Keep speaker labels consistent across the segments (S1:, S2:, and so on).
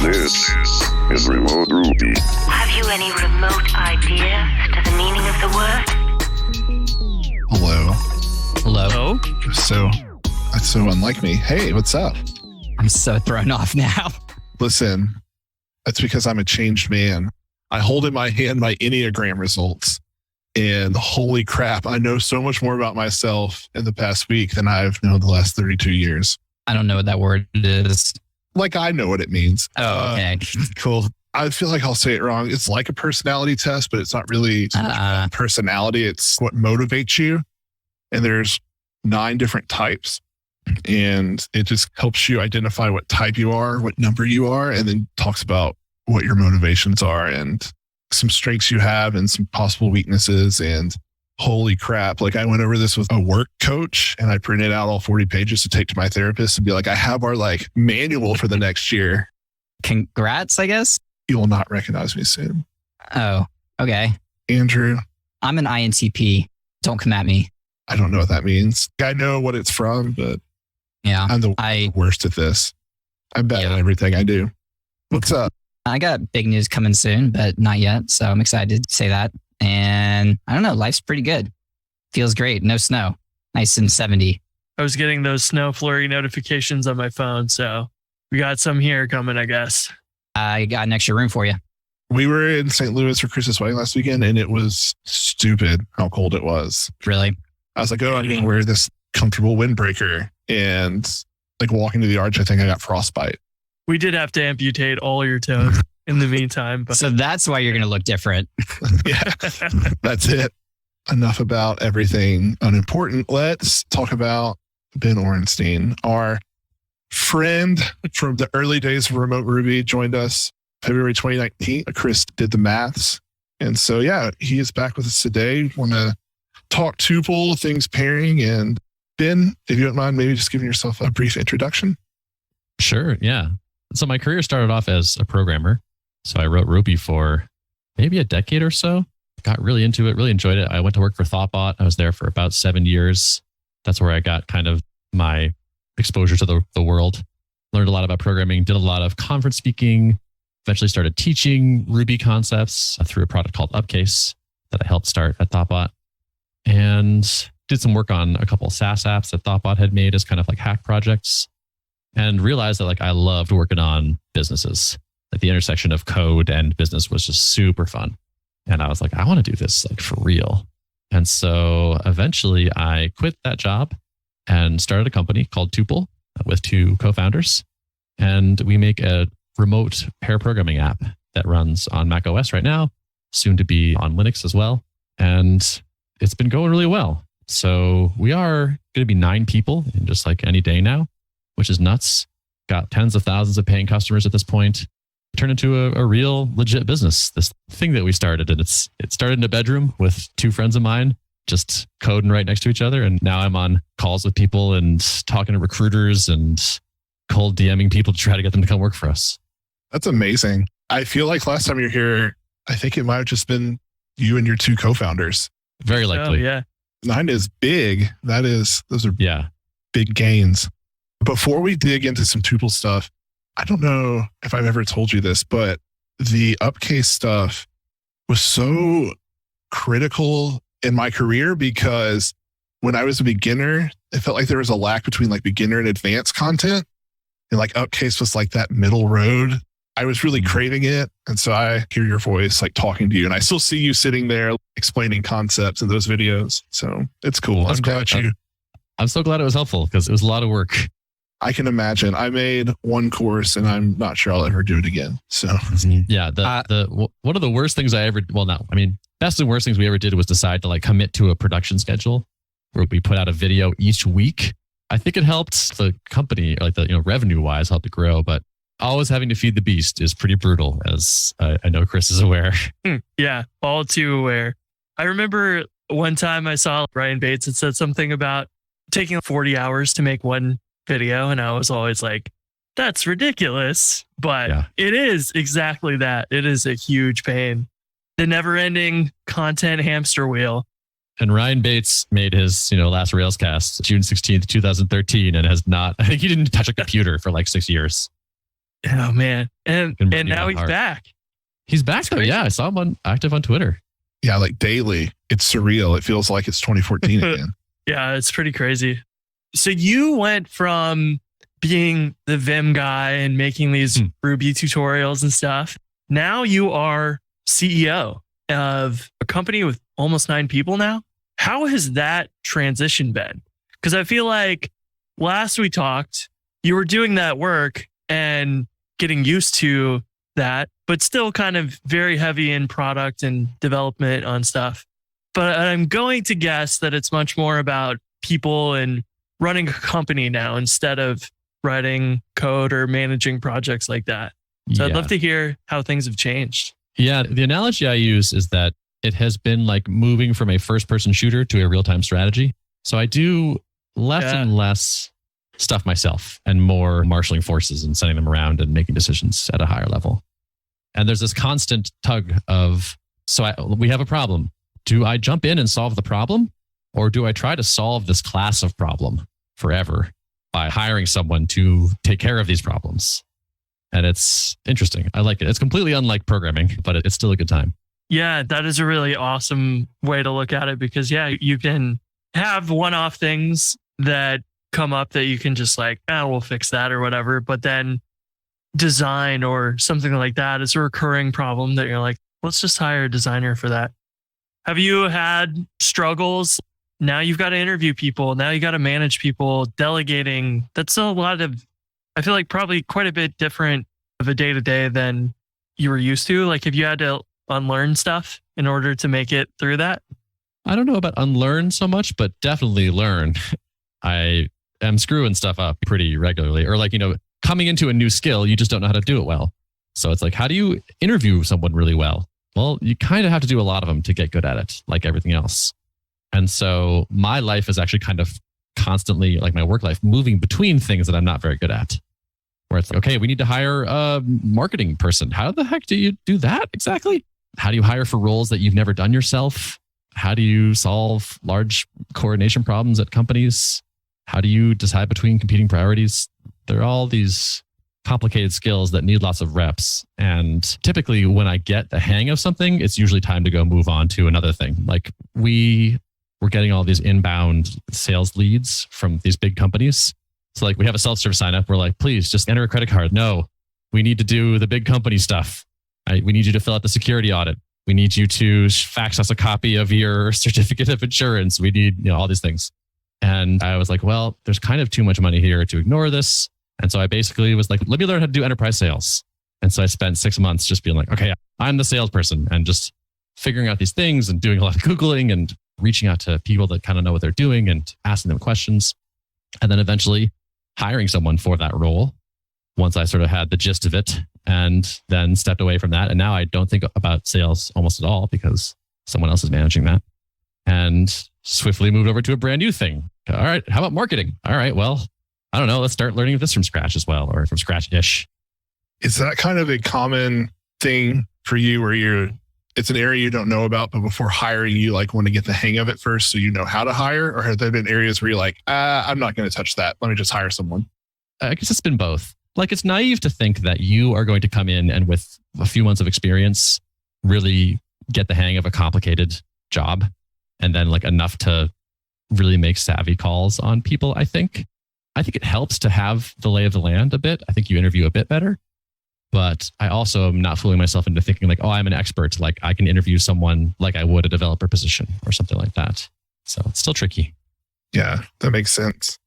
S1: This is Remote Ruby.
S2: Have you any remote idea to the meaning of the word?
S3: Hello.
S4: Hello?
S3: That's so unlike me. Hey, what's up?
S4: I'm so thrown off now.
S3: Listen, that's because I'm a changed man. I hold in my hand my Enneagram results. And holy crap, I know so much more about myself in the past week than I've known the last 32 years.
S4: I don't know what that word is.
S3: Like, I know what it means.
S4: Oh, okay. Cool.
S3: I feel like I'll say it wrong. It's like a personality test, but it's not really so much about personality. It's what motivates you. And there's 9 different types. And it just helps you identify what type you are, what number you are, and then talks about what your motivations are and some strengths you have and some possible weaknesses. And holy crap, like I went over this with a work coach and I printed out all 40 pages to take to my therapist and be like, I have our like manual for the next year.
S4: Congrats, I guess.
S3: You will not recognize me soon.
S4: Oh, okay.
S3: Andrew.
S4: I'm an INTP. Don't come at me.
S3: I don't know what that means. I know what it's from, but
S4: yeah,
S3: I'm the worst at this. I'm bad at everything I do. What's up?
S4: I got big news coming soon, but not yet. So I'm excited to say that. And I don't know, life's pretty good. Feels great. No snow. Nice and 70.
S5: I was getting those snow flurry notifications on my phone. So we got some here coming, I guess.
S4: I got an extra room for you.
S3: We were in St. Louis for Chris's wedding last weekend, and it was stupid how cold it was.
S4: Really?
S3: I was like, oh, I'm going to wear this comfortable windbreaker. And like walking to the arch, I think I got frostbite.
S5: We did have to amputate all your toes in the meantime. But.
S4: So that's why you're going to look different.
S3: Yeah, that's it. Enough about everything unimportant. Let's talk about Ben Orenstein, our friend from the early days of Remote Ruby, joined us February 2019. Chris did the maths. And so, yeah, he is back with us today. Want to talk Tuple, things pairing. And Ben, if you don't mind, maybe just giving yourself a brief introduction.
S6: Sure, yeah. So my career started off as a programmer. So I wrote Ruby for maybe a decade or so. Got really into it, really enjoyed it. I went to work for Thoughtbot. I was there for about 7 years. That's where I got kind of my exposure to the world. Learned a lot about programming, did a lot of conference speaking, eventually started teaching Ruby concepts through a product called Upcase that I helped start at Thoughtbot. And did some work on a couple of SaaS apps that Thoughtbot had made as kind of like hack projects. And realized that like I loved working on businesses. Like the intersection of code and business was just super fun. And I was like, I want to do this like for real. And so eventually I quit that job and started a company called Tuple with 2 co-founders. And we make a remote pair programming app that runs on Mac OS right now, soon to be on Linux as well. And it's been going really well. So we are going to be 9 people in just like any day now, which is nuts. Got tens of thousands of paying customers at this point. Turned into a real legit business. This thing that we started, and it started in a bedroom with 2 friends of mine, just coding right next to each other. And now I'm on calls with people and talking to recruiters and cold DMing people to try to get them to come work for us.
S3: That's amazing. I feel like last time you were here, I think it might have just been you and your 2 co-founders.
S6: Very likely.
S5: Oh, yeah.
S3: 9 is big. Those are big gains. Before we dig into some Tuple stuff, I don't know if I've ever told you this, but the Upcase stuff was so critical in my career because when I was a beginner, it felt like there was a lack between like beginner and advanced content. And like Upcase was like that middle road. I was really craving it. And so I hear your voice like talking to you, and I still see you sitting there explaining concepts in those videos. So it's cool.
S6: I'm so glad it was helpful because it was a lot of work.
S3: I can imagine. I made 1 course and I'm not sure I'll ever do it again. So
S6: yeah, one of the worst things best and worst things we ever did was decide to like commit to a production schedule where we put out a video each week. I think it helped the company, like revenue wise, helped it grow, but always having to feed the beast is pretty brutal, as I know Chris is aware.
S5: Yeah, all too aware. I remember one time I saw Ryan Bates had said something about taking 40 hours to make 1 video. And I was always like, that's ridiculous. But It is exactly that. It is a huge pain. The never ending content hamster wheel.
S6: And Ryan Bates made his, last Railscast June 16th, 2013, and has not, I think he didn't touch a computer for like 6 years.
S5: Oh man. And now he's back.
S6: He's back though. Yeah. I saw him active on Twitter.
S3: Yeah. Like daily. It's surreal. It feels like it's 2014 again.
S5: Yeah. It's pretty crazy. So you went from being the Vim guy and making these Ruby tutorials and stuff. Now you are CEO of a company with almost 9 people now. How has that transition been? Because I feel like last we talked, you were doing that work and getting used to that, but still kind of very heavy in product and development on stuff. But I'm going to guess that it's much more about people and running a company now instead of writing code or managing projects like that. So I'd love to hear how things have changed.
S6: Yeah. The analogy I use is that it has been like moving from a first person shooter to a real time strategy. So I do less and less stuff myself and more marshaling forces and sending them around and making decisions at a higher level. And there's this constant tug of, we have a problem. Do I jump in and solve the problem? Or do I try to solve this class of problem forever by hiring someone to take care of these problems? And it's interesting. I like it. It's completely unlike programming, but it's still a good time.
S5: Yeah, that is a really awesome way to look at it because, you can have one-off things that come up that you can just we'll fix that or whatever. But then design or something like that is a recurring problem that you're like, let's just hire a designer for that. Have you had struggles? Now you've got to interview people. Now you got to manage people, delegating. That's a lot of, I feel like probably quite a bit different of a day-to-day than you were used to. Like if you had to unlearn stuff in order to make it through that?
S6: I don't know about unlearn so much, but definitely learn. I am screwing stuff up pretty regularly. Or coming into a new skill, you just don't know how to do it well. So it's like, how do you interview someone really well? Well, you kind of have to do a lot of them to get good at it, like everything else. And so my life is actually kind of constantly, like my work life, moving between things that I'm not very good at. Where it's like, okay, we need to hire a marketing person. How the heck do you do that exactly? How do you hire for roles that you've never done yourself? How do you solve large coordination problems at companies? How do you decide between competing priorities? There are all these complicated skills that need lots of reps. And typically when I get the hang of something, it's usually time to go move on to another thing. Like we're getting all these inbound sales leads from these big companies. So like we have a self-serve sign up. We're like, please just enter a credit card. No, we need to do the big company stuff. We need you to fill out the security audit. We need you to fax us a copy of your certificate of insurance. We need all these things. And I was like, well, there's kind of too much money here to ignore this. And so I basically was like, let me learn how to do enterprise sales. And so I spent 6 months just being like, okay, I'm the salesperson and just figuring out these things and doing a lot of Googling and reaching out to people that kind of know what they're doing and asking them questions. And then eventually hiring someone for that role once I sort of had the gist of it and then stepped away from that. And now I don't think about sales almost at all because someone else is managing that and swiftly moved over to a brand new thing. All right. How about marketing? All right. Well, I don't know. Let's start learning this from scratch as well, or from scratch-ish.
S3: Is that kind of a common thing for you where it's an area you don't know about, but before hiring you want to get the hang of it first so you know how to hire? Or have there been areas where you're like, I'm not going to touch that. Let me just hire someone?
S6: I guess it's been both. Like it's naive to think that you are going to come in and with a few months of experience, really get the hang of a complicated job and then enough to really make savvy calls on people. I think it helps to have the lay of the land a bit. I think you interview a bit better, but I also am not fooling myself into thinking I'm an expert. Like I can interview someone like I would a developer position or something like that. So it's still tricky.
S3: Yeah, that makes sense.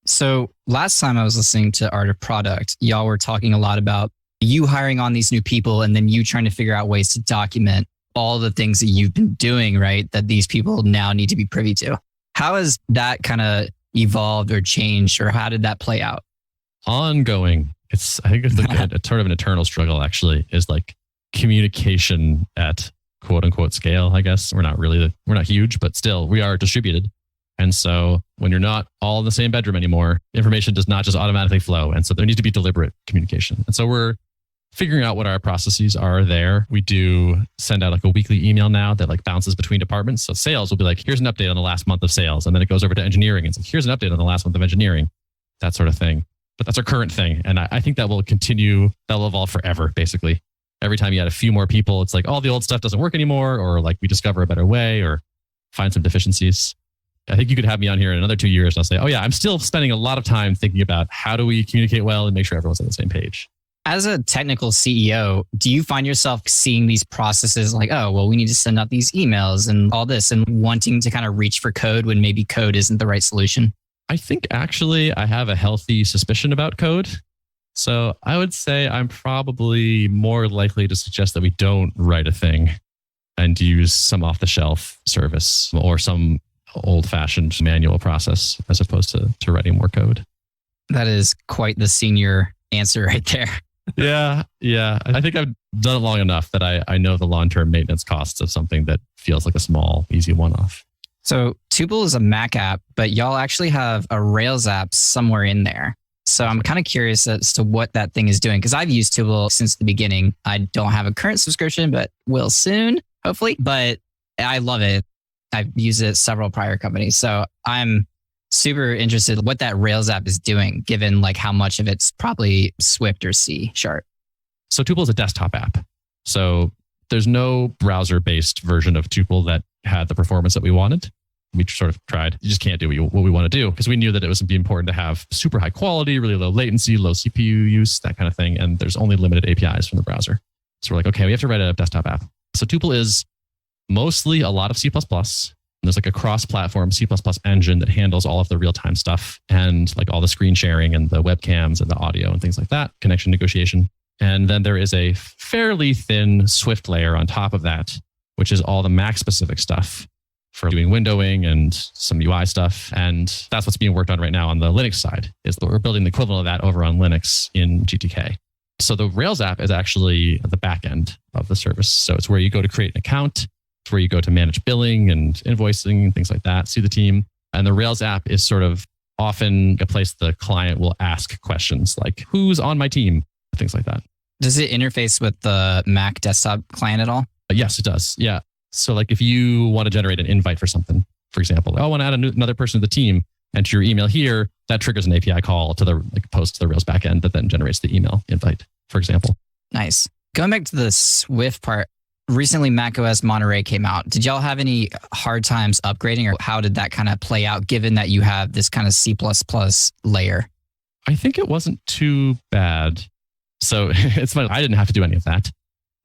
S4: So last time I was listening to Art of Product, y'all were talking a lot about you hiring on these new people and then you trying to figure out ways to document all the things that you've been doing, right? That these people now need to be privy to. How has that kind of evolved or changed, or how did that play out?
S6: Ongoing. I think it's it's sort of an eternal struggle actually, is communication at quote unquote scale, I guess. We're not huge, but still we are distributed. And so when you're not all in the same bedroom anymore, information does not just automatically flow. And so there needs to be deliberate communication. And so we're figuring out what our processes are there. We do send out a weekly email now that bounces between departments. So sales will be here's an update on the last month of sales. And then it goes over to engineering. It's here's an update on the last month of engineering, that sort of thing. but that's our current thing. And I think that will continue, that will evolve forever, basically. Every time you add a few more people, it's like all the old stuff doesn't work anymore, or like we discover a better way or find some deficiencies. I think you could have me on here in another 2 years and I'll say, oh yeah, I'm still spending a lot of time thinking about how do we communicate well and make sure everyone's on the same page.
S4: As a technical CEO, do you find yourself seeing these processes like, oh, well, we need to send out these emails and all this and wanting to kind of reach for code when maybe code isn't the right solution?
S6: I think actually I have a healthy suspicion about code. So I would say I'm probably more likely to suggest that we don't write a thing and use some off-the-shelf service or some old-fashioned manual process as opposed to writing more code.
S4: That is quite the senior answer right there.
S6: Yeah. I think I've done it long enough that I know the long-term maintenance costs of something that feels like a small, easy one-off.
S4: So Tuple is a Mac app, but y'all actually have a Rails app somewhere in there. So I'm kind of curious as to what that thing is doing, because I've used Tuple since the beginning. I don't have a current subscription, but will soon, hopefully. But I love it. I've used it at several prior companies. So I'm super interested in what that Rails app is doing, given like how much of it's probably Swift or C#.
S6: So Tuple is a desktop app. So there's no browser-based version of Tuple that had the performance that we wanted. We sort of tried. You just can't do what we want to do because we knew that it was important to have super high quality, really low latency, low CPU use, that kind of thing. And there's only limited APIs from the browser. So we're like, okay, we have to write a desktop app. So Tuple is mostly a lot of C++. There's like a cross-platform C++ engine that handles all of the real-time stuff and like all the screen sharing and the webcams and the audio and things like that, connection negotiation. And then there is a fairly thin Swift layer on top of that, which is all the Mac-specific stuff for doing windowing and some UI stuff. And that's what's being worked on right now on the Linux side, is that we're building the equivalent of that over on Linux in GTK. So the Rails app is actually the back end of the service. So it's where you go to create an account. It's where you go to manage billing and invoicing and things like that, see the team. And the Rails app is sort of often a place the client will ask questions like, who's on my team? Things like that.
S4: Does it interface with the Mac desktop client at all?
S6: Yes, it does. Yeah. So like if you want to generate an invite for something, for example, I want to add another person to the team, enter your email here, that triggers an API call to the post to the Rails backend that then generates the email invite, for example.
S4: Nice. Going back to the Swift part, recently macOS Monterey came out. Did y'all have any hard times upgrading, or how did that kind of play out given that you have this kind of C++ layer?
S6: I think it wasn't too bad. So it's fun. I didn't have to do any of that.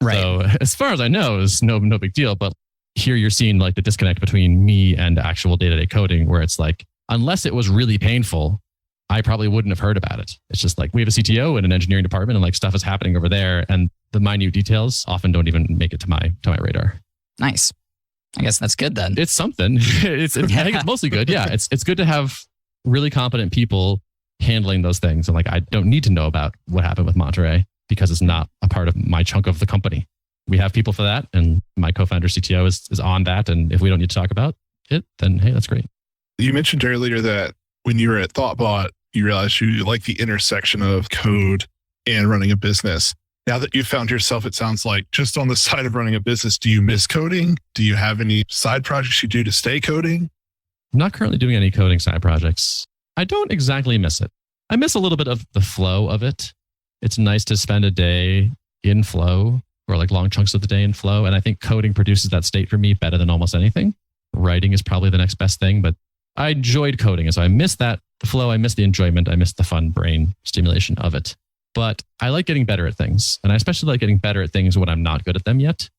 S4: Right.
S6: So as far as I know, it's no big deal. But here you're seeing like the disconnect between me and actual day-to-day coding, where it's like, unless it was really painful, I probably wouldn't have heard about it. It's just like we have a CTO and an engineering department, and like stuff is happening over there, and the minute details often don't even make it to my radar.
S4: Nice. I guess that's good then.
S6: It's something. I think it's mostly good. Yeah, it's good to have really competent people handling those things, and like I don't need to know about what happened with Monterey because it's not a part of my chunk of the company. We have people for that, and my co-founder CTO is on that. And if we don't need to talk about it, then hey, that's great.
S3: You mentioned earlier that when you were at ThoughtBot, you realized you like the intersection of code and running a business. Now that you found yourself, it sounds like just on the side of running a business, do you miss coding? Do you have any side projects you do to stay coding?
S6: I'm not currently doing any coding side projects. I don't exactly miss it. I miss a little bit of the flow of it. It's nice to spend a day in flow, or like long chunks of the day in flow. And I think coding produces that state for me better than almost anything. Writing is probably the next best thing, but I enjoyed coding. And so I miss that, the flow. I miss the enjoyment. I miss the fun brain stimulation of it. But I like getting better at things. And I especially like getting better at things when I'm not good at them yet.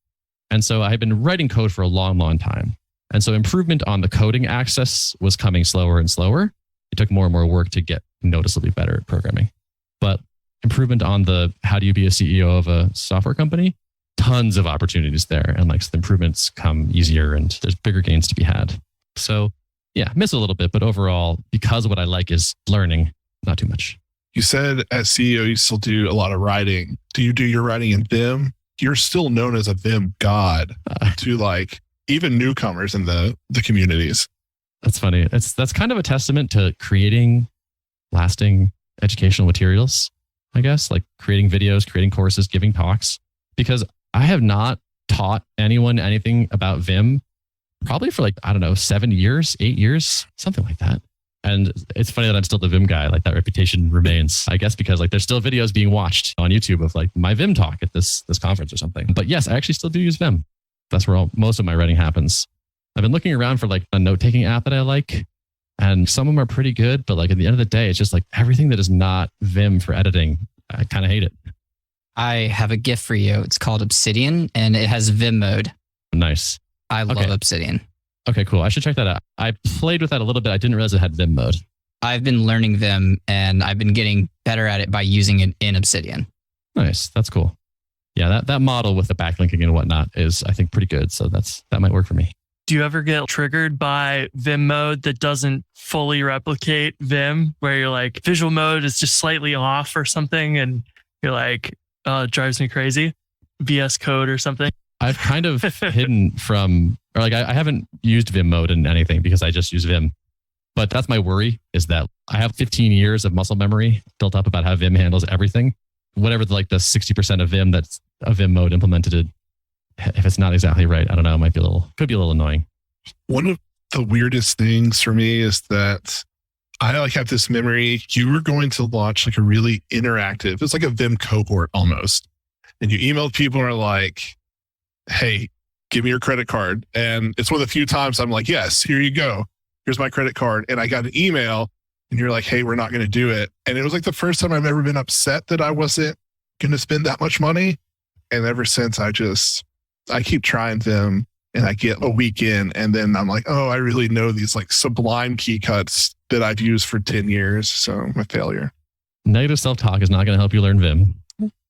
S6: And so I've been writing code for a long, long time. And so improvement on the coding axis was coming slower and slower. It took more and more work to get noticeably better at programming. But improvement on the how do you be a CEO of a software company, tons of opportunities there. And like the improvements come easier and there's bigger gains to be had. So yeah, miss a little bit, but overall, because what I like is learning, not too much.
S3: You said as CEO, you still do a lot of writing. Do you do your writing in Vim? You're still known as a Vim god to like even newcomers in the communities.
S6: That's funny. That's kind of a testament to creating lasting educational materials, I guess, like creating videos, creating courses, giving talks, because I have not taught anyone anything about Vim probably for like, I don't know, 7 years, 8 years, something like that. And it's funny that I'm still the Vim guy. Like that reputation remains, I guess, because like there's still videos being watched on YouTube of like my Vim talk at this conference or something. But yes, I actually still do use Vim. That's where most of my writing happens. I've been looking around for like a note-taking app that I like, and some of them are pretty good. But like at the end of the day, it's just like everything that is not Vim for editing, I kind of hate it.
S4: I have a gift for you. It's called Obsidian, and it has Vim mode.
S6: Nice.
S4: I love Obsidian.
S6: Okay, cool. I should check that out. I played with that a little bit. I didn't realize it had Vim mode.
S4: I've been learning Vim, and I've been getting better at it by using it in Obsidian.
S6: Nice. That's cool. Yeah, that model with the backlinking and whatnot is, I think, pretty good. So that might work for me.
S5: Do you ever get triggered by Vim mode that doesn't fully replicate Vim, where you're like, visual mode is just slightly off or something, and you're like, oh, it drives me crazy? VS Code or something?
S6: I've kind of hidden from, or like I haven't used Vim mode in anything because I just use Vim. But that's my worry, is that I have 15 years of muscle memory built up about how Vim handles everything. Whatever the 60% of Vim that's a Vim mode implemented, if it's not exactly right, I don't know, it could be a little annoying.
S3: One of the weirdest things for me is that I like have this memory. You were going to launch like a really interactive, it's like a Vim cohort almost. And you emailed people and are like, hey, give me your credit card. And it's one of the few times I'm like, yes, here you go. Here's my credit card. And I got an email and you're like, hey, we're not going to do it. And it was like the first time I've ever been upset that I wasn't going to spend that much money. And ever since I keep trying Vim and I get a week in and then I'm like, oh, I really know these like sublime key cuts that I've used for 10 years. So I'm a failure.
S6: Negative self-talk is not going to help you learn Vim.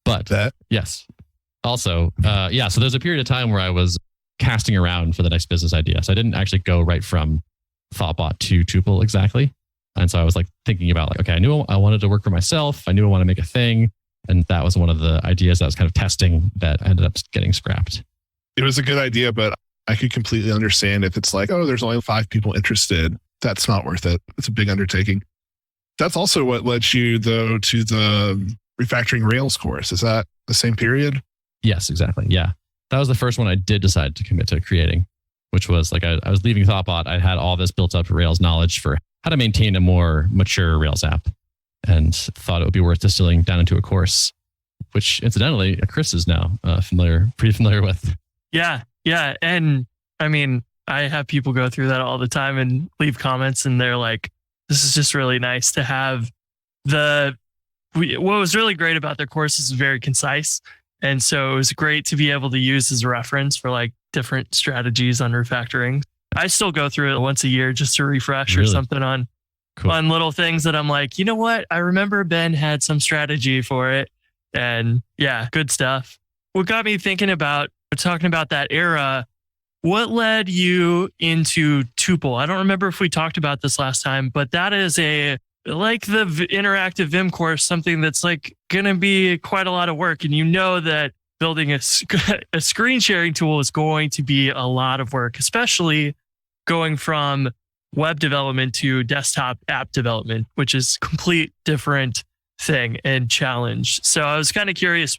S6: But yes. Also, so there's a period of time where I was casting around for the next business idea. So I didn't actually go right from Thoughtbot to Tuple exactly. And so I was like thinking about like, okay, I knew I wanted to work for myself. I knew I wanted to make a thing. And that was one of the ideas that I was kind of testing that ended up getting scrapped.
S3: It was a good idea, but I could completely understand if it's like, oh, there's only 5 people interested. That's not worth it. It's a big undertaking. That's also what led you though to the refactoring Rails course. Is that the same period?
S6: Yes, exactly. Yeah. That was the first one I did decide to commit to creating, which was like I was leaving Thoughtbot. I had all this built up Rails knowledge for how to maintain a more mature Rails app and thought it would be worth distilling down into a course, which incidentally, Chris is now pretty familiar with.
S5: Yeah. Yeah. And I mean, I have people go through that all the time and leave comments and they're like, this is just really nice to have what was really great about their course is very concise. And so it was great to be able to use as a reference for like different strategies on refactoring. I still go through it once a year just to refresh or something on little things that I'm like, you know what? I remember Ben had some strategy for it. And yeah, good stuff. What got me thinking about talking about that era, what led you into Tuple? I don't remember if we talked about this last time, but that is like the interactive Vim course, something that's like going to be quite a lot of work. And you know that building a screen sharing tool is going to be a lot of work, especially going from web development to desktop app development, which is complete different thing and challenge. So I was kind of curious,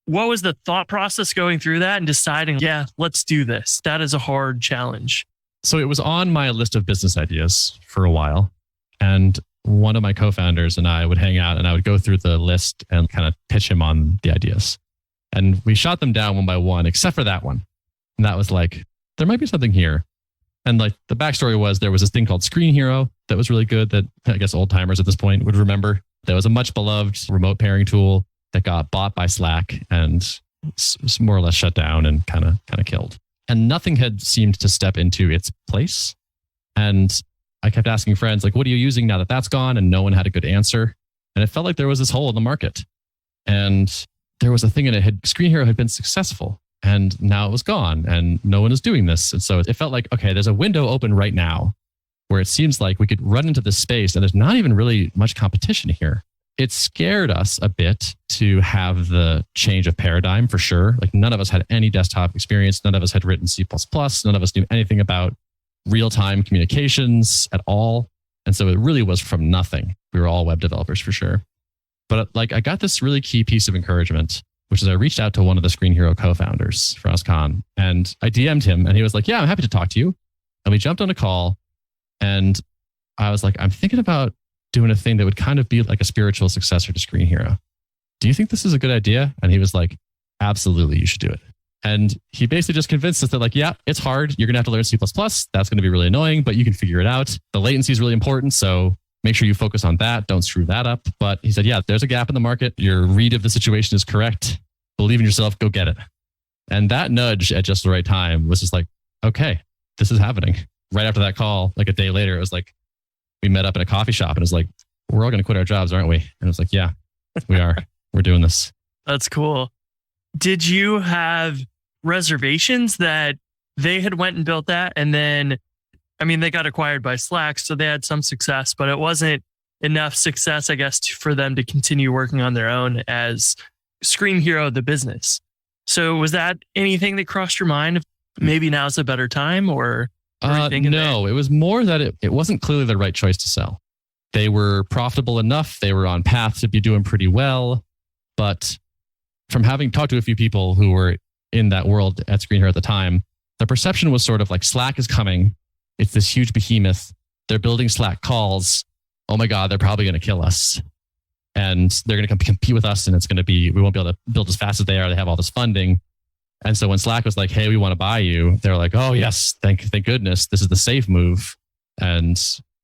S5: what was the thought process going through that and deciding, yeah, let's do this? That is a hard challenge.
S6: So it was on my list of business ideas for a while. And one of my co-founders and I would hang out and I would go through the list and kind of pitch him on the ideas. And we shot them down one by one, except for that one. And that was like, there might be something here. And like the backstory was there was this thing called Screen Hero that was really good that I guess old timers at this point would remember. There was a much beloved remote pairing tool that got bought by Slack and more or less shut down and kind of killed. And nothing had seemed to step into its place. And I kept asking friends, like, what are you using now that that's gone? And no one had a good answer. And it felt like there was this hole in the market. And there was a thing in it, Screen Hero had been successful and now it was gone and no one is doing this. And so it felt like, okay, there's a window open right now where it seems like we could run into this space and there's not even really much competition here. It scared us a bit to have the change of paradigm for sure. Like none of us had any desktop experience. None of us had written C++. None of us knew anything about real-time communications at all. And so it really was from nothing. We were all web developers for sure. But like I got this really key piece of encouragement, which is I reached out to one of the Screen Hero co-founders, Khan, and I DM'd him and he was like, yeah, I'm happy to talk to you. And we jumped on a call and I was like, I'm thinking about doing a thing that would kind of be like a spiritual successor to Screen Hero. Do you think this is a good idea? And he was like, absolutely, you should do it. And he basically just convinced us that like, yeah, it's hard. You're going to have to learn C++. That's going to be really annoying, but you can figure it out. The latency is really important. So make sure you focus on that. Don't screw that up. But he said, yeah, there's a gap in the market. Your read of the situation is correct. Believe in yourself. Go get it. And that nudge at just the right time was just like, okay, this is happening. Right after that call, like a day later, it was like, we met up in a coffee shop and it was like, we're all going to quit our jobs, aren't we? And it was like, yeah, we are. We're doing this.
S5: That's cool. Did you have reservations that they had went and built that? And then, I mean, they got acquired by Slack, so they had some success, but it wasn't enough success, I guess, for them to continue working on their own as Screen Hero, the business. So was that anything that crossed your mind? Maybe now's a better time or?
S6: No, it was more that it wasn't clearly the right choice to sell. They were profitable enough. They were on path to be doing pretty well. But from having talked to a few people who were in that world at Screen Hero at the time, the perception was sort of like Slack is coming. It's this huge behemoth. They're building Slack calls. Oh my God, they're probably going to kill us. And they're going to compete with us. And it's going to be, we won't be able to build as fast as they are. They have all this funding. And so when Slack was like, hey, we want to buy you, they're like, oh yes, thank goodness. This is the safe move. And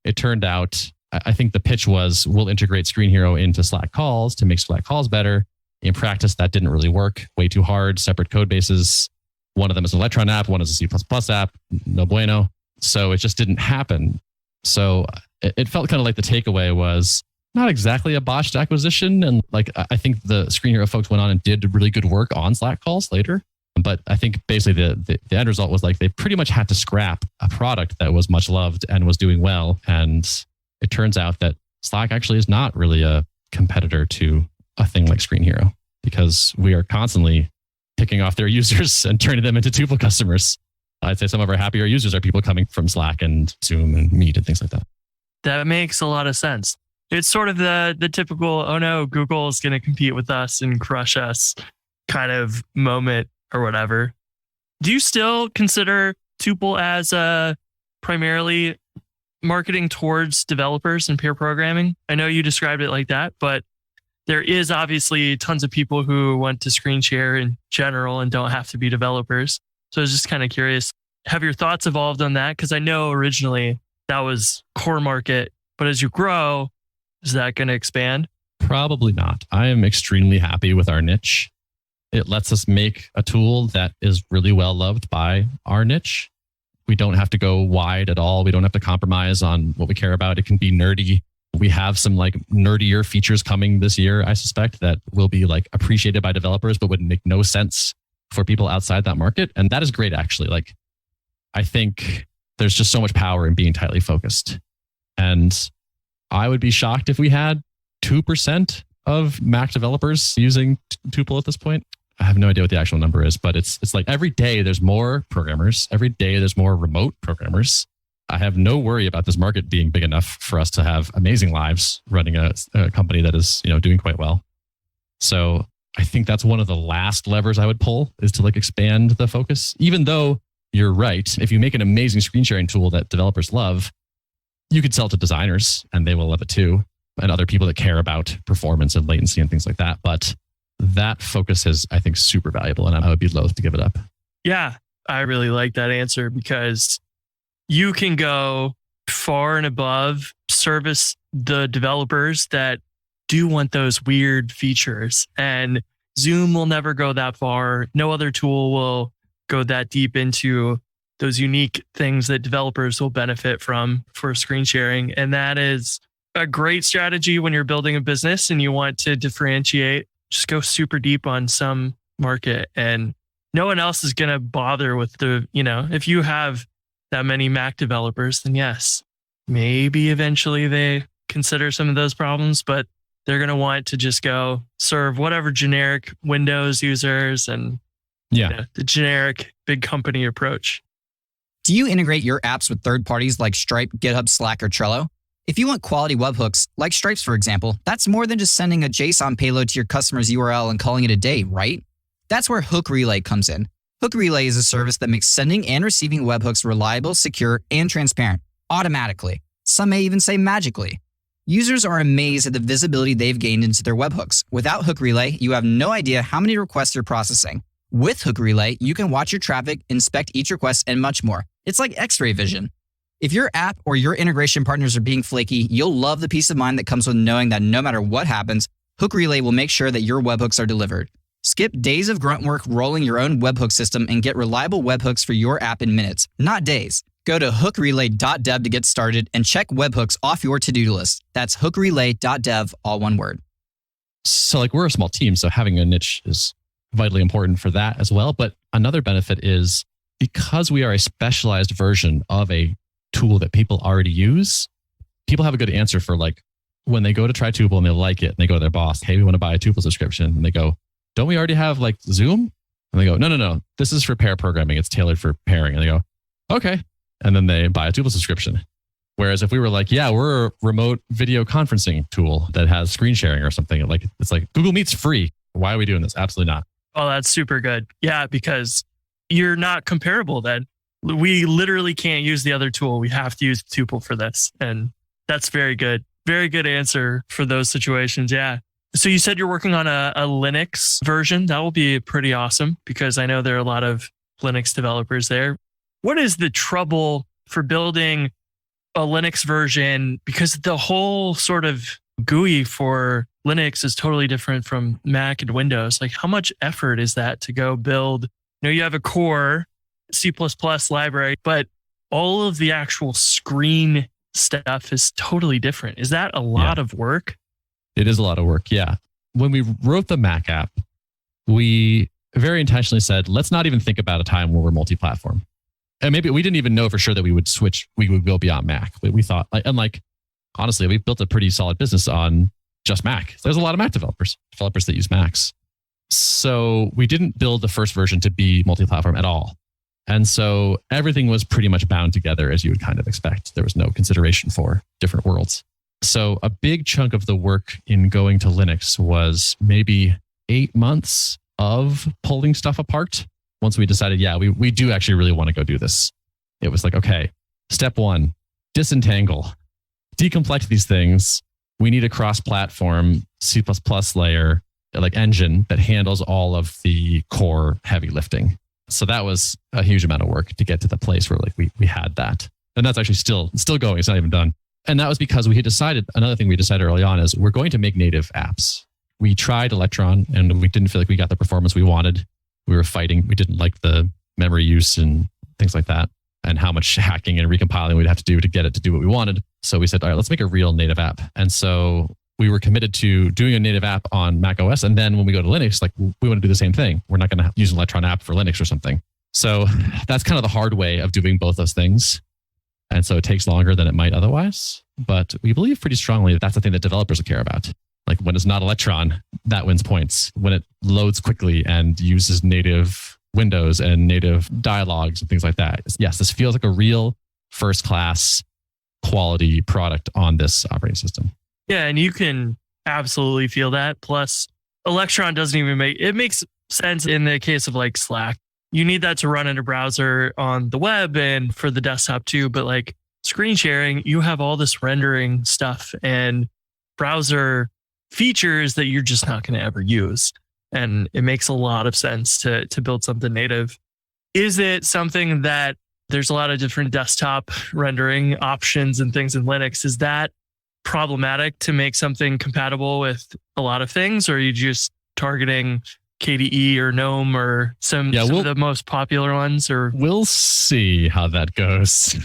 S6: it turned out, I think the pitch was, we'll integrate Screen Hero into Slack calls to make Slack calls better. In practice, that didn't really work. Way too hard, separate code bases. One of them is an Electron app, one is a C++ app, no bueno. So it just didn't happen. So it felt kind of like the takeaway was not exactly a botched acquisition. And like, I think the Screen Hero folks went on and did really good work on Slack calls later. But I think basically the end result was like they pretty much had to scrap a product that was much loved and was doing well. And it turns out that Slack actually is not really a competitor to a thing like Screen Hero because we are constantly picking off their users and turning them into Tuple customers. I'd say some of our happier users are people coming from Slack and Zoom and Meet and things like that.
S5: That makes a lot of sense. It's sort of the typical, oh no, Google is going to compete with us and crush us kind of moment or whatever. Do you still consider Tuple as primarily marketing towards developers and peer programming? I know you described it like that, but there is obviously tons of people who want to screen share in general and don't have to be developers. So I was just kind of curious, have your thoughts evolved on that? Because I know originally that was core market, but as you grow, is that going to expand?
S6: Probably not. I am extremely happy with our niche. It lets us make a tool that is really well loved by our niche. We don't have to go wide at all. We don't have to compromise on what we care about. It can be nerdy. We have some like nerdier features coming this year, I suspect, that will be like appreciated by developers, but would make no sense for people outside that market. And that is great, actually. Like, I think there's just so much power in being tightly focused. And I would be shocked if we had 2% of Mac developers using Tuple at this point. I have no idea what the actual number is, but it's like every day there's more programmers. Every day there's more remote programmers. I have no worry about this market being big enough for us to have amazing lives running a company that is, doing quite well. So I think that's one of the last levers I would pull is to like expand the focus. Even though you're right, if you make an amazing screen sharing tool that developers love, you could sell to designers and they will love it too, and other people that care about performance and latency and things like that. But that focus is, I think, super valuable, and I would be loath to give it up.
S5: Yeah, I really like that answer because you can go far and above service the developers that do want those weird features. And Zoom will never go that far. No other tool will go that deep into those unique things that developers will benefit from for screen sharing. And that is a great strategy when you're building a business and you want to differentiate. Just go super deep on some market and no one else is going to bother with if you have that many Mac developers, then yes, maybe eventually they consider some of those problems, but they're going to want to just go serve whatever generic Windows users and the generic big company approach.
S4: Do you integrate your apps with third parties like Stripe, GitHub, Slack, or Trello? If you want quality webhooks, like Stripe's, for example, that's more than just sending a JSON payload to your customer's URL and calling it a day, right? That's where Hook Relay comes in. Hook Relay is a service that makes sending and receiving webhooks reliable, secure, and transparent automatically. some may even say magically. Users are amazed at the visibility they've gained into their webhooks. Without Hook Relay, you have no idea how many requests you're processing. With Hook Relay, you can watch your traffic, inspect each request, and much more. It's like X-ray vision. If your app or your integration partners are being flaky, you'll love the peace of mind that comes with knowing that no matter what happens, Hook Relay will make sure that your webhooks are delivered. Skip days of grunt work rolling your own webhook system and get reliable webhooks for your app in minutes, not days. Go to hookrelay.dev to get started and check webhooks off your to-do list. That's hookrelay.dev, all one word.
S6: So like we're a small team, so having a niche is vitally important for that as well. But another benefit is because we are a specialized version of a tool that people already use, people have a good answer for like when they go to try Tuple and they like it and they go to their boss, hey, we want to buy a Tuple subscription. And they go, don't we already have like Zoom? And they go, no. This is for pair programming. It's tailored for pairing. And they go, okay. And then they buy a Tuple subscription. Whereas if we were like, yeah, we're a remote video conferencing tool that has screen sharing or something, like it's like Google Meet's free. Why are we doing this? Absolutely not.
S5: Oh, that's super good. Yeah, because you're not comparable then. We literally can't use the other tool. We have to use Tuple for this. And that's very good. Very good answer for those situations. Yeah. So you said you're working on a Linux version. That will be pretty awesome because I know there are a lot of Linux developers there. What is the trouble for building a Linux version? Because the whole sort of GUI for Linux is totally different from Mac and Windows. Like how much effort is that to go build? You know, you have a core C++ library, but all of the actual screen stuff is totally different. Is that a lot of work?
S6: It is a lot of work. Yeah. When we wrote the Mac app, we very intentionally said, let's not even think about a time where we're multi-platform. And maybe we didn't even know for sure that we would go beyond Mac. But we thought, honestly, we built a pretty solid business on just Mac. There's a lot of Mac developers that use Macs. So we didn't build the first version to be multi-platform at all. And so everything was pretty much bound together as you would kind of expect. There was no consideration for different worlds. So a big chunk of the work in going to Linux was maybe 8 months of pulling stuff apart. Once we decided, we do actually really want to go do this. It was like, okay, step one, disentangle, decomplex these things. We need a cross-platform C++ layer, like engine that handles all of the core heavy lifting. So that was a huge amount of work to get to the place where like we had that. And that's actually still going. It's not even done. And that was because we had decided, another thing we decided early on is we're going to make native apps. We tried Electron and we didn't feel like we got the performance we wanted. We were fighting. We didn't like the memory use and things like that and how much hacking and recompiling we'd have to do to get it to do what we wanted. So we said, all right, let's make a real native app. And so we were committed to doing a native app on Mac OS. And then when we go to Linux, like we want to do the same thing. We're not going to use an Electron app for Linux or something. So that's kind of the hard way of doing both those things. And so it takes longer than it might otherwise. But we believe pretty strongly that that's the thing that developers care about. Like when it's not Electron, that wins points. When it loads quickly and uses native windows and native dialogues and things like that. Yes, this feels like a real first-class quality product on this operating system.
S5: Yeah, and you can absolutely feel that. Plus, Electron doesn't even makes sense in the case of like Slack. You need that to run in a browser on the web and for the desktop too. But like screen sharing, you have all this rendering stuff and browser features that you're just not going to ever use. And it makes a lot of sense to build something native. Is it something that there's a lot of different desktop rendering options and things in Linux? Is that problematic to make something compatible with a lot of things? Or are you just targeting KDE or GNOME or some of the most popular ones? Or
S6: we'll see how that goes.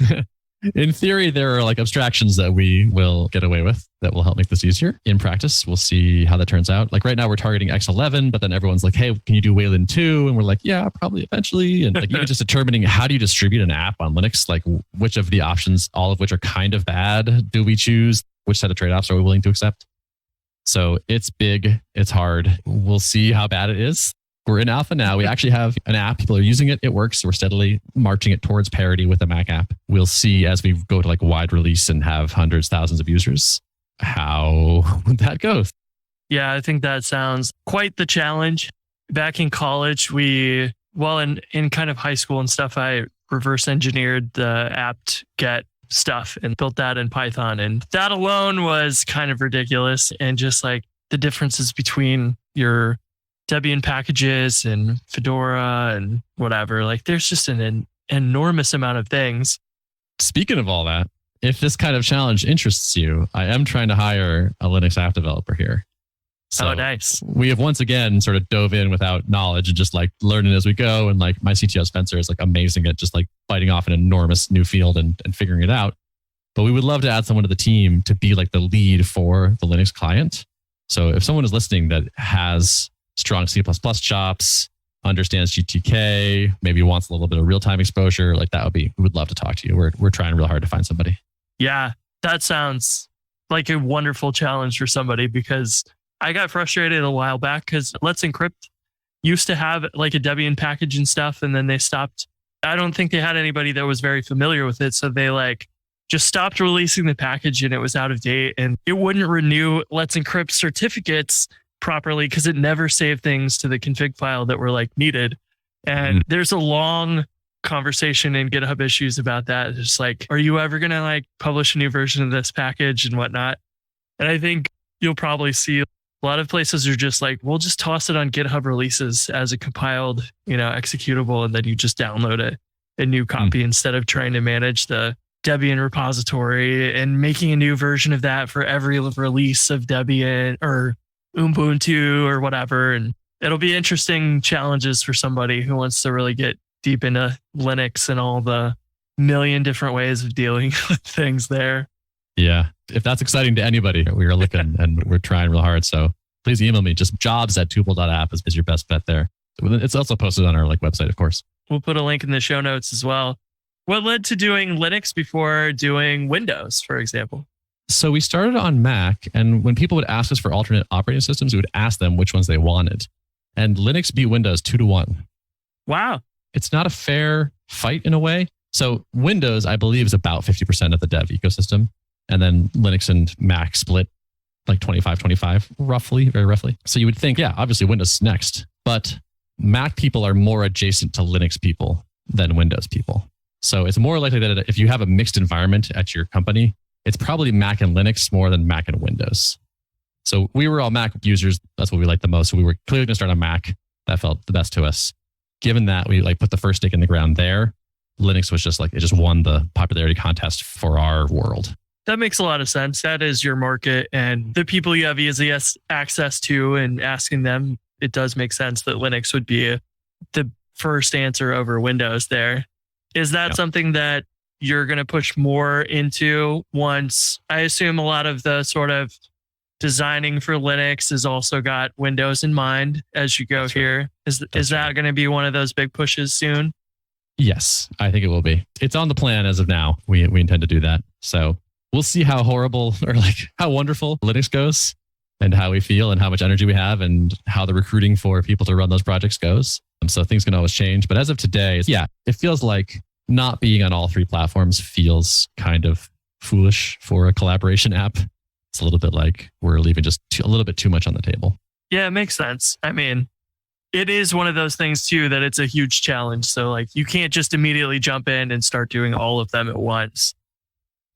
S6: In theory, there are like abstractions that we will get away with that will help make this easier. In practice, we'll see how that turns out. Like right now, we're targeting X11, but then everyone's like, hey, can you do Wayland 2? And we're like, yeah, probably eventually. And like even just determining how do you distribute an app on Linux, like which of the options, all of which are kind of bad, do we choose? Which set of trade-offs are we willing to accept? So it's big. It's hard. We'll see how bad it is. We're in alpha now. We actually have an app. People are using it. It works. We're steadily marching it towards parity with the Mac app. We'll see as we go to like wide release and have hundreds, thousands of users, how that goes.
S5: Yeah, I think that sounds quite the challenge. Back in college, in kind of high school and stuff, I reverse engineered the apt-get stuff and built that in Python. And that alone was kind of ridiculous. And just like the differences between your Debian packages and Fedora and whatever, like there's just an enormous amount of things.
S6: Speaking of all that, if this kind of challenge interests you, I am trying to hire a Linux app developer here. So
S5: oh, nice.
S6: We have once again sort of dove in without knowledge and just like learning as we go. And like my CTO Spencer is like amazing at just like biting off an enormous new field and figuring it out. But we would love to add someone to the team to be like the lead for the Linux client. So if someone is listening that has strong C++ chops, understands GTK, maybe wants a little bit of real-time exposure, like that would be, we would love to talk to you. We're trying real hard to find somebody.
S5: Yeah, that sounds like a wonderful challenge for somebody, because I got frustrated a while back because Let's Encrypt used to have like a Debian package and stuff, and then they stopped. I don't think they had anybody that was very familiar with it, so they like just stopped releasing the package and it was out of date, and it wouldn't renew Let's Encrypt certificates properly because it never saved things to the config file that were like needed. And there's a long conversation in GitHub issues about that. It's like, are you ever going to like publish a new version of this package and whatnot? And I think you'll probably see a lot of places are just like, we'll just toss it on GitHub releases as a compiled, executable, and then you just download a new copy instead of trying to manage the Debian repository and making a new version of that for every release of Debian or Ubuntu or whatever. And it'll be interesting challenges for somebody who wants to really get deep into Linux and all the million different ways of dealing with things there.
S6: Yeah. If that's exciting to anybody, we are looking and we're trying real hard. So please email me. Just jobs@tuple.app is your best bet there. It's also posted on our website, of course.
S5: We'll put a link in the show notes as well. What led to doing Linux before doing Windows, for example?
S6: So we started on Mac, and when people would ask us for alternate operating systems, we would ask them which ones they wanted. And Linux beat Windows 2-1.
S5: Wow.
S6: It's not a fair fight in a way. So Windows, I believe, is about 50% of the dev ecosystem. And then Linux and Mac split like 25-25, roughly, very roughly. So you would think, yeah, obviously Windows is next. But Mac people are more adjacent to Linux people than Windows people. So it's more likely that if you have a mixed environment at your company, it's probably Mac and Linux more than Mac and Windows. So we were all Mac users. That's what we liked the most. So we were clearly going to start on Mac. That felt the best to us. Given that we put the first stake in the ground there, Linux was just it just won the popularity contest for our world.
S5: That makes a lot of sense. That is your market and the people you have easy access to, and asking them, it does make sense that Linux would be the first answer over Windows there. Is that something that you're going to push more into once? I assume a lot of the sort of designing for Linux has also got Windows in mind as you go here. Is that going to be one of those big pushes soon?
S6: Yes, I think it will be. It's on the plan as of now. We intend to do that. So we'll see how horrible or how wonderful Linux goes and how we feel and how much energy we have and how the recruiting for people to run those projects goes. So things can always change. But as of today, it feels like not being on all three platforms feels kind of foolish for a collaboration app. It's a little bit like we're leaving just a little bit too much on the table.
S5: Yeah, it makes sense. I mean, it is one of those things too that it's a huge challenge. So you can't just immediately jump in and start doing all of them at once.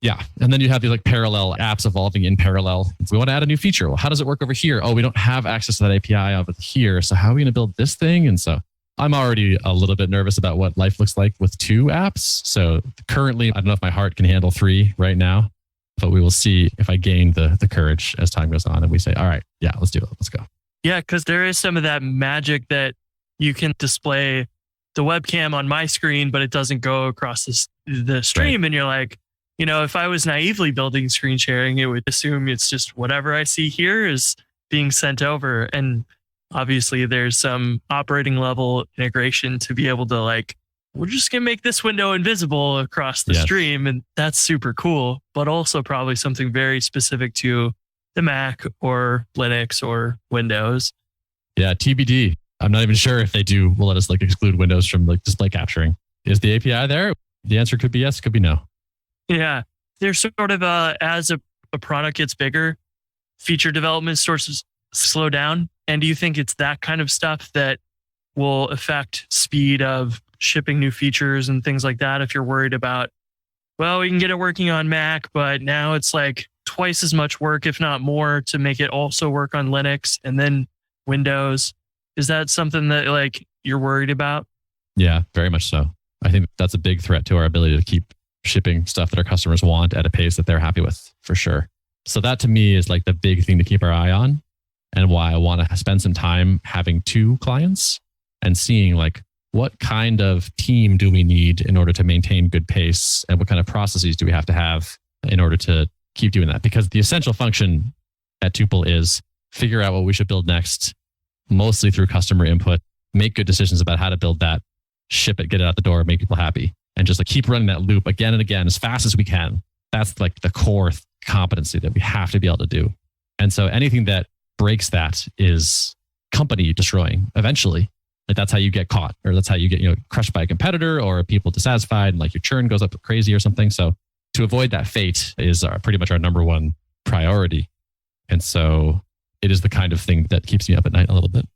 S6: Yeah. And then you have these parallel apps evolving in parallel. If we want to add a new feature, well, how does it work over here? Oh, we don't have access to that API over here. So how are we going to build this thing? And so I'm already a little bit nervous about what life looks like with 2 apps. So currently, I don't know if my heart can handle 3 right now, but we will see if I gain the courage as time goes on and we say, all right, yeah, let's do it. Let's go. Yeah,
S5: because there is some of that magic that you can display the webcam on my screen, but it doesn't go across the stream. Right. And you're like, if I was naively building screen sharing, it would assume it's just whatever I see here is being sent over. And obviously there's some operating level integration to be able to we're just going to make this window invisible across the stream. And that's super cool, but also probably something very specific to the Mac or Linux or Windows.
S6: Yeah, TBD. I'm not even sure if they will let us exclude Windows from display capturing. Is the API there? The answer could be yes, could be no.
S5: Yeah. There's sort of as a product gets bigger, feature development sources slow down. And do you think it's that kind of stuff that will affect speed of shipping new features and things like that? If you're worried about well, we can get it working on Mac, but now it's like twice as much work, if not more, to make it also work on Linux and then Windows. Is that something that like you're worried about?
S6: Yeah, very much so. I think that's a big threat to our ability to keep shipping stuff that our customers want at a pace that they're happy with, for sure. So that to me is like the big thing to keep our eye on, and why I want to spend some time having 2 clients and seeing like what kind of team do we need in order to maintain good pace, and what kind of processes do we have to have in order to keep doing that. Because the essential function at Tuple is figure out what we should build next, mostly through customer input, make good decisions about how to build that, ship it, get it out the door, make people happy, and just like keep running that loop again and again as fast as we can. That's like the core competency that we have to be able to do. And so anything that breaks that is company destroying eventually. Like that's how you get caught, or that's how you get, crushed by a competitor, or people dissatisfied and like your churn goes up crazy or something. So to avoid that fate is pretty much our number one priority. And so it is the kind of thing that keeps me up at night a little bit.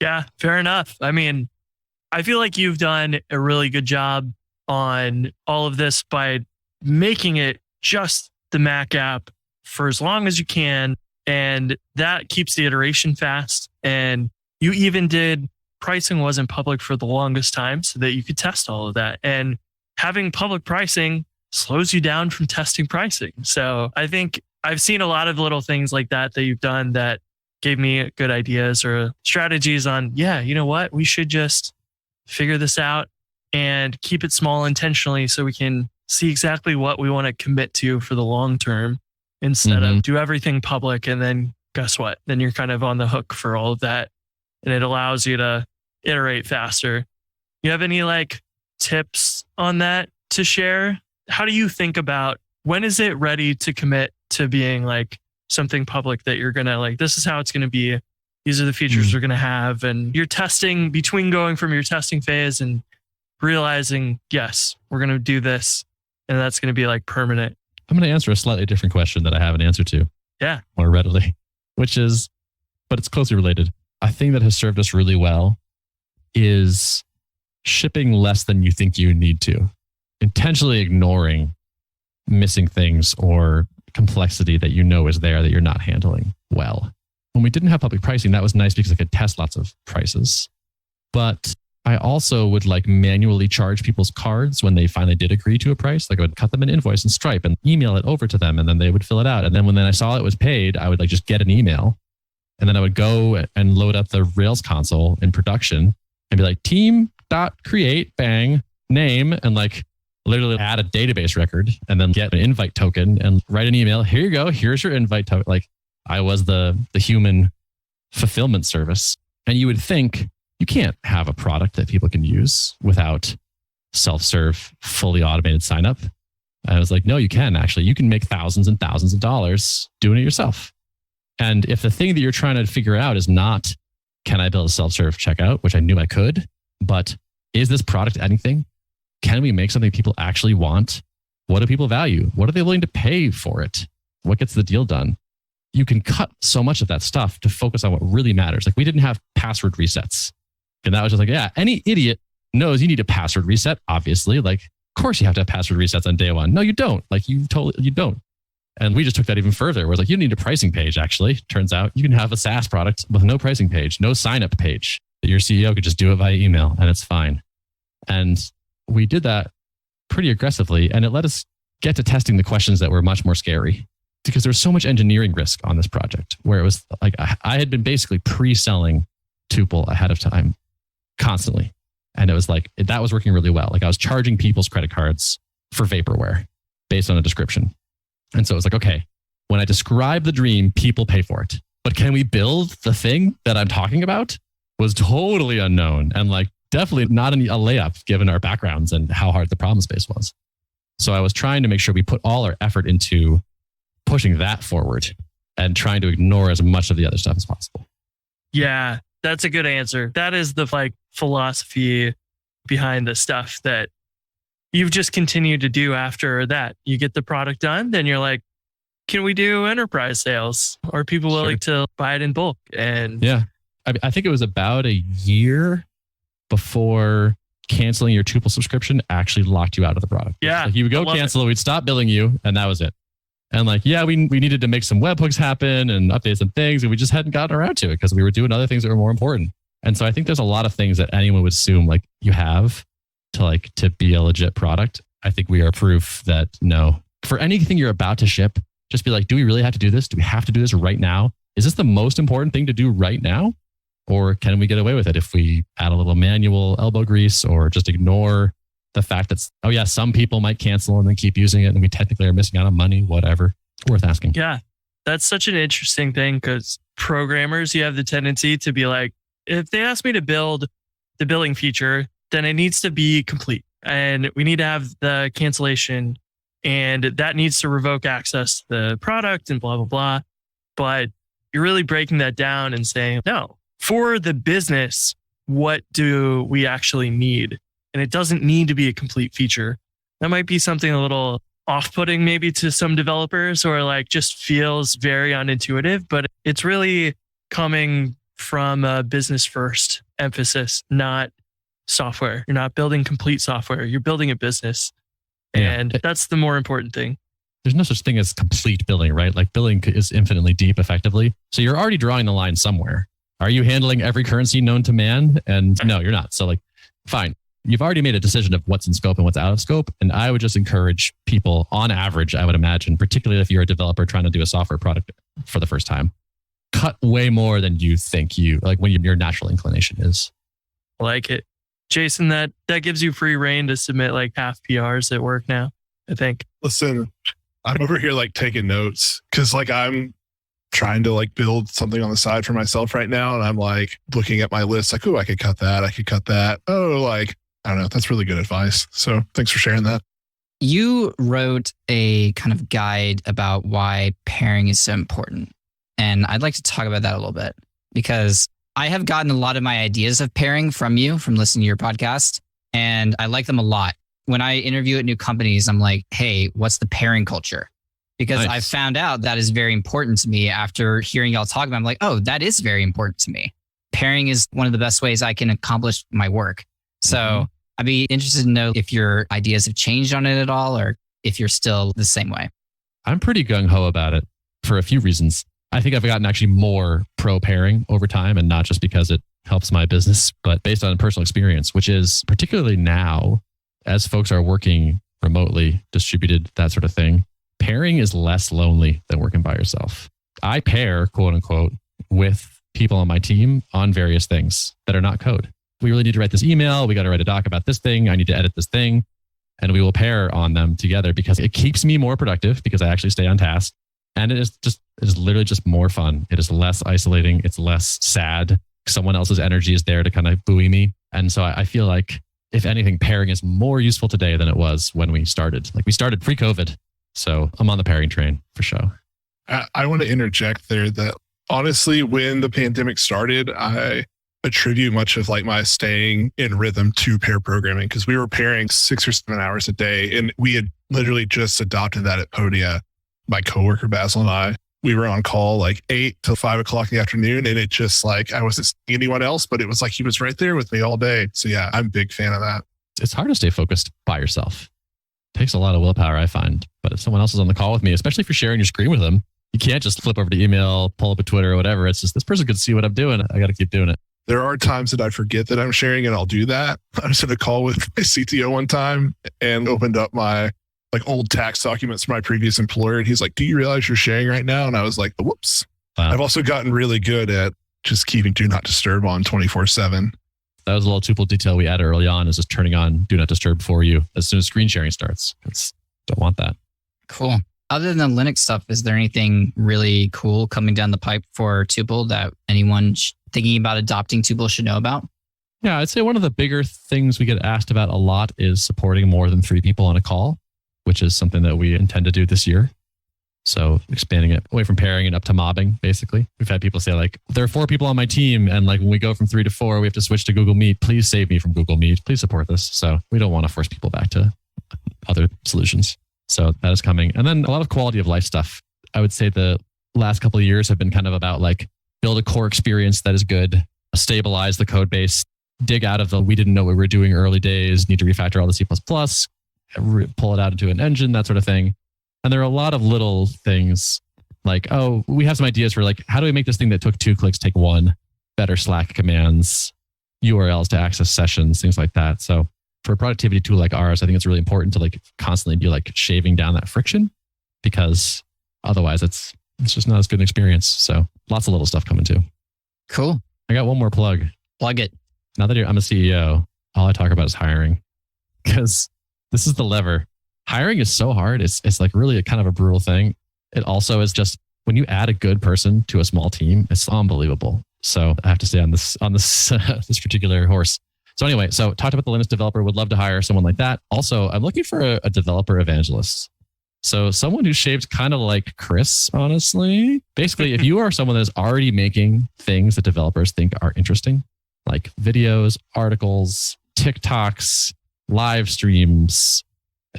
S5: Yeah, fair enough. I mean, I feel like you've done a really good job on all of this by making it just the Mac app for as long as you can. And that keeps the iteration fast. And you even did pricing wasn't public for the longest time so that you could test all of that. And having public pricing slows you down from testing pricing. So I think I've seen a lot of little things like that you've done that gave me good ideas or strategies on, yeah, you know what? We should just figure this out and keep it small intentionally so we can see exactly what we want to commit to for the long term instead of do everything public. And then guess what? Then you're kind of on the hook for all of that. And it allows you to iterate faster. You have any like tips on that to share? How do you think about when is it ready to commit to being like something public that you're going to like, this is how it's going to be. These are the features we're going to have. And you're testing between going from your testing phase and realizing, yes, we're going to do this. And that's going to be like permanent.
S6: I'm going to answer a slightly different question that I have an answer to.
S5: Yeah.
S6: More readily, which is, but it's closely related. A thing that has served us really well is shipping less than you think you need to, intentionally ignoring missing things or complexity that you know is there that you're not handling well. When we didn't have public pricing, that was nice because I could test lots of prices. But I also would like manually charge people's cards when they finally did agree to a price. Like I would cut them an invoice in Stripe and email it over to them, and then they would fill it out. And then when I saw it was paid, I would like just get an email, and then I would go and load up the Rails console in production and be like team.create bang name, and like literally add a database record and then get an invite token and write an email. Here you go. Here's your invite token. Like I was the human fulfillment service. And you would think you can't have a product that people can use without self-serve, fully automated sign up. I was like, no, you can actually. You can make thousands and thousands of dollars doing it yourself. And if the thing that you're trying to figure out is not, can I build a self-serve checkout, which I knew I could, but is this product anything? Can we make something people actually want? What do people value? What are they willing to pay for it? What gets the deal done? You can cut so much of that stuff to focus on what really matters. Like we didn't have password resets. And that was just like, yeah, any idiot knows you need a password reset, obviously. Like, of course you have to have password resets on day one. No, you don't. Like you don't. And we just took that even further. Where it's like, you don't need a pricing page, actually. Turns out you can have a SaaS product with no pricing page, no sign-up page. Your CEO could just do it via email and it's fine. And we did that pretty aggressively, and it let us get to testing the questions that were much more scary because there was so much engineering risk on this project where it was like I had been basically pre-selling Tuple ahead of time constantly. And it was like, that was working really well. Like I was charging people's credit cards for vaporware based on a description. And so it was like, okay, when I describe the dream, people pay for it. But can we build the thing that I'm talking about? Was totally unknown and like definitely not a layup given our backgrounds and how hard the problem space was. So I was trying to make sure we put all our effort into pushing that forward and trying to ignore as much of the other stuff as possible.
S5: Yeah, that's a good answer. That is the like philosophy behind the stuff that you've just continued to do after that. You get the product done, then you're like, can we do enterprise sales? Are people willing to buy it in bulk? And
S6: yeah, I think it was about a year before canceling your Tuple subscription actually locked you out of the product.
S5: Yeah.
S6: Like you would go cancel it, we'd stop billing you, and that was it. And like, yeah, we needed to make some webhooks happen and update some things, and we just hadn't gotten around to it because we were doing other things that were more important. And so I think there's a lot of things that anyone would assume like you have to be a legit product. I think we are proof that no, for anything you're about to ship, just be like, do we really have to do this? Do we have to do this right now? Is this the most important thing to do right now? Or can we get away with it if we add a little manual elbow grease or just ignore the fact that, oh yeah, some people might cancel and then keep using it and we technically are missing out on money, whatever. Worth asking.
S5: Yeah, that's such an interesting thing because programmers, you have the tendency to be like, if they ask me to build the billing feature, then it needs to be complete and we need to have the cancellation and that needs to revoke access to the product and blah, blah, blah. But you're really breaking that down and saying, no, for the business, what do we actually need? And it doesn't need to be a complete feature. That might be something a little off-putting maybe to some developers or like just feels very unintuitive, but it's really coming from a business first emphasis, not software. You're not building complete software. You're building a business. And that's the more important thing.
S6: There's no such thing as complete billing, right? Like billing is infinitely deep effectively. So you're already drawing the line somewhere. Are you handling every currency known to man? And no, you're not. So like, fine. You've already made a decision of what's in scope and what's out of scope. And I would just encourage people on average, I would imagine, particularly if you're a developer trying to do a software product for the first time, cut way more than you think when your natural inclination is.
S5: I like it. Jason, that gives you free reign to submit like half PRs at work now, I think.
S3: Listen, I'm over here like taking notes because like I'm trying to like build something on the side for myself right now. And I'm like looking at my list like, oh, I could cut that. I could cut that. Oh, like, I don't know. That's really good advice. So thanks for sharing that.
S4: You wrote a kind of guide about why pairing is so important. And I'd like to talk about that a little bit because I have gotten a lot of my ideas of pairing from you, from listening to your podcast, and I like them a lot. When I interview at new companies, I'm like, hey, what's the pairing culture? Because I found out that is very important to me after hearing y'all talk about it. I'm like, oh, that is very important to me. Pairing is one of the best ways I can accomplish my work. So I'd be interested to know if your ideas have changed on it at all or if you're still the same way.
S6: I'm pretty gung-ho about it for a few reasons. I think I've gotten actually more pro pairing over time and not just because it helps my business, but based on personal experience, which is particularly now as folks are working remotely, distributed, that sort of thing, pairing is less lonely than working by yourself. I pair, quote unquote, with people on my team on various things that are not code. We really need to write this email. We got to write a doc about this thing. I need to edit this thing. And we will pair on them together because it keeps me more productive because I actually stay on task. And it is literally just more fun. It is less isolating. It's less sad. Someone else's energy is there to kind of buoy me. And so I feel like if anything, pairing is more useful today than it was when we started. Like we started pre-COVID. So I'm on the pairing train for sure.
S3: I want to interject there that honestly, when the pandemic started, I attribute much of like my staying in rhythm to pair programming because we were pairing 6 or 7 hours a day. And we had literally just adopted that at Podia. My coworker, Basil, and I, we were on call like 8 till 5 o'clock in the afternoon. And it just like, I wasn't seeing anyone else, but it was like he was right there with me all day. So yeah, I'm a big fan of that.
S6: It's hard to stay focused by yourself. It takes a lot of willpower, I find. But if someone else is on the call with me, especially if you're sharing your screen with them, you can't just flip over to email, pull up a Twitter or whatever. It's just, this person could see what I'm doing. I got to keep doing it.
S3: There are times that I forget that I'm sharing and I'll do that. I was in a call with my CTO one time and opened up my like old tax documents from my previous employer. And he's like, do you realize you're sharing right now? And I was like, whoops. Wow. I've also gotten really good at just keeping do not disturb on 24/7.
S6: That was a little Tuple detail we added early on is just turning on do not disturb for you as soon as screen sharing starts. Don't want that.
S4: Cool. Other than the Linux stuff, is there anything really cool coming down the pipe for Tuple that anyone thinking about adopting Tuple should know about?
S6: Yeah, I'd say one of the bigger things we get asked about a lot is supporting more than 3 people on a call, which is something that we intend to do this year. So expanding it away from pairing and up to mobbing, basically. We've had people say like, there are 4 people on my team. And like when we go from 3 to 4, we have to switch to Google Meet. Please save me from Google Meet. Please support this. So we don't want to force people back to other solutions. So that is coming. And then a lot of quality of life stuff. I would say the last couple of years have been kind of about like build a core experience that is good, stabilize the code base, dig out of the we didn't know what we were doing early days, need to refactor all the C++, pull it out into an engine, that sort of thing. And there are a lot of little things like, oh, we have some ideas for like, how do we make this thing that took 2 clicks take 1? Better Slack commands, URLs to access sessions, things like that. So for a productivity tool like ours, I think it's really important to like constantly be like shaving down that friction, because otherwise it's just not as good an experience. So lots of little stuff coming too.
S4: Cool.
S6: I got one more plug.
S4: Plug it.
S6: Now that I'm a CEO, all I talk about is hiring, because this is the lever. Hiring is so hard. It's like really a kind of a brutal thing. It also is just when you add a good person to a small team, it's unbelievable. So I have to stay on this this particular horse. So anyway, so talked about the Linux developer. Would love to hire someone like that. Also, I'm looking for a developer evangelist. So someone who's shaped kind of like Chris, honestly. Basically, if you are someone that's already making things that developers think are interesting, like videos, articles, TikToks, live streams,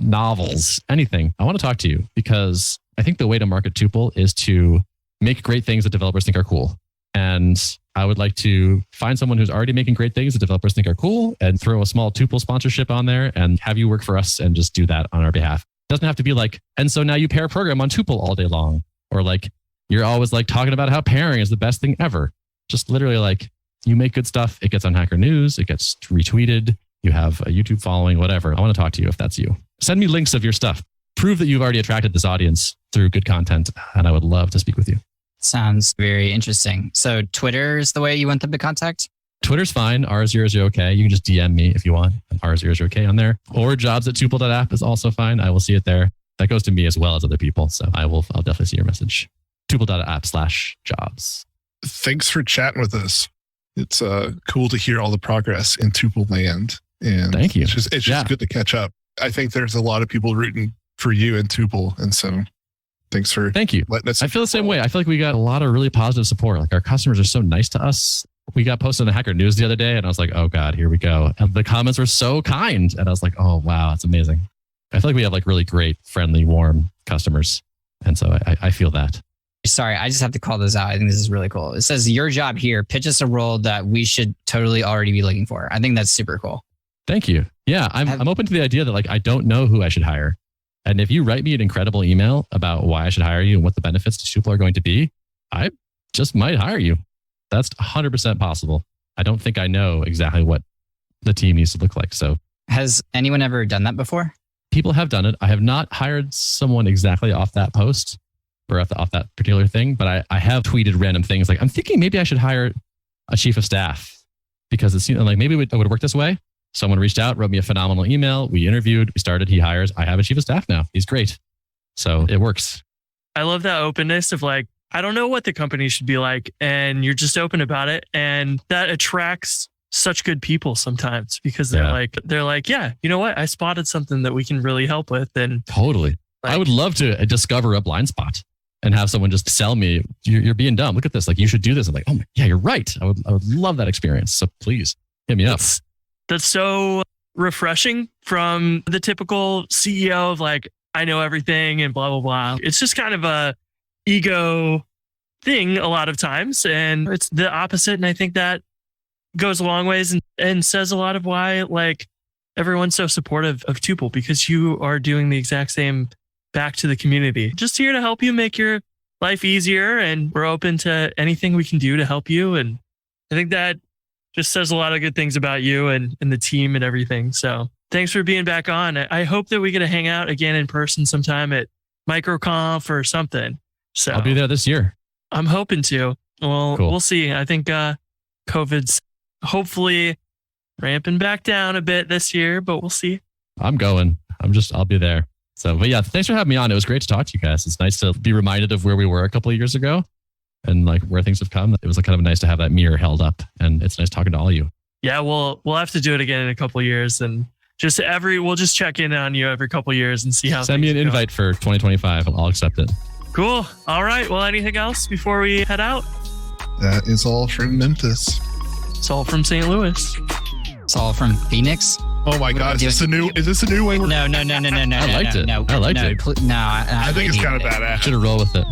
S6: novels, anything, I want to talk to you, because I think the way to market Tuple is to make great things that developers think are cool. And I would like to find someone who's already making great things that developers think are cool and throw a small Tuple sponsorship on there and have you work for us and just do that on our behalf. It doesn't have to be like, and so now you pair program on Tuple all day long, or like you're always like talking about how pairing is the best thing ever. Just literally like you make good stuff. It gets on Hacker News. It gets retweeted. You have a YouTube following, whatever. I want to talk to you if that's you. Send me links of your stuff. Prove that you've already attracted this audience through good content. And I would love to speak with you.
S4: Sounds very interesting. So Twitter is the way you want them to contact?
S6: Twitter's fine. R0OK. You can just DM me if you want. R0OK on there. Or jobs@tuple.app is also fine. I will see it there. That goes to me as well as other people. So I'll definitely see your message. tuple.app/jobs.
S3: Thanks for chatting with us. It's cool to hear all the progress in Tuple land. And
S6: thank you.
S3: It's just good to catch up. I think there's a lot of people rooting for you in Tuple. And so thanks for letting us.
S6: I feel the same way. I feel like we got a lot of really positive support. Like our customers are so nice to us. We got posted on the Hacker News the other day and I was like, oh God, here we go. And the comments were so kind. And I was like, oh wow, it's amazing. I feel like we have like really great, friendly, warm customers. And so I feel that.
S4: Sorry, I just have to call this out. I think this is really cool. It says your job here, pitch us a role that we should totally already be looking for. I think that's super cool.
S6: Thank you. Yeah, I'm open to the idea that like I don't know who I should hire. And if you write me an incredible email about why I should hire you and what the benefits to Tuple are going to be, I just might hire you. That's 100% possible. I don't think I know exactly what the team needs to look like. So
S4: has anyone ever done that before?
S6: People have done it. I have not hired someone exactly off that post or off that particular thing, but I have tweeted random things like, I'm thinking maybe I should hire a chief of staff because it seemed like maybe it would work this way. Someone reached out, wrote me a phenomenal email. We interviewed, we started, he hires. I have a chief of staff now. He's great. So it works.
S5: I love that openness of like, I don't know what the company should be like, and you're just open about it. And that attracts such good people sometimes because they're like, yeah, you know what? I spotted something that we can really help with. And
S6: totally. Like, I would love to discover a blind spot and have someone just sell me, you're being dumb. Look at this. Like you should do this. I'm like, oh yeah, you're right. I would love that experience. So please hit me up.
S5: That's so refreshing from the typical CEO of like, I know everything and blah, blah, blah. It's just kind of a ego thing a lot of times. And it's the opposite. And I think that goes a long ways and says a lot of why like everyone's so supportive of Tuple, because you are doing the exact same back to the community. Just here to help you make your life easier. And we're open to anything we can do to help you. And I think that just says a lot of good things about you and the team and everything. So thanks for being back on. I hope that we get to hang out again in person sometime at MicroConf or something. So
S6: I'll be there this year.
S5: I'm hoping to. Well, cool. We'll see. I think COVID's hopefully ramping back down a bit this year, but we'll see.
S6: I'm going. I'll be there. So, but yeah, thanks for having me on. It was great to talk to you guys. It's nice to be reminded of where we were a couple of years ago and like where things have come. It was like kind of nice to have that mirror held up, and it's nice talking to all of you.
S5: Yeah, we'll have to do it again in a couple of years, and we'll just check in on you every couple of years and see how.
S6: Send me an invite for 2025. I'll accept it.
S5: Cool. All right. Well, anything else before we head out?
S3: That is all from Memphis.
S5: It's all from St. Louis.
S4: It's all from Phoenix.
S3: Oh my God! Is this a new way?
S4: No.
S6: I liked it. I liked it.
S4: No,
S3: I think it's kind of badass.
S6: Should have rolled with it.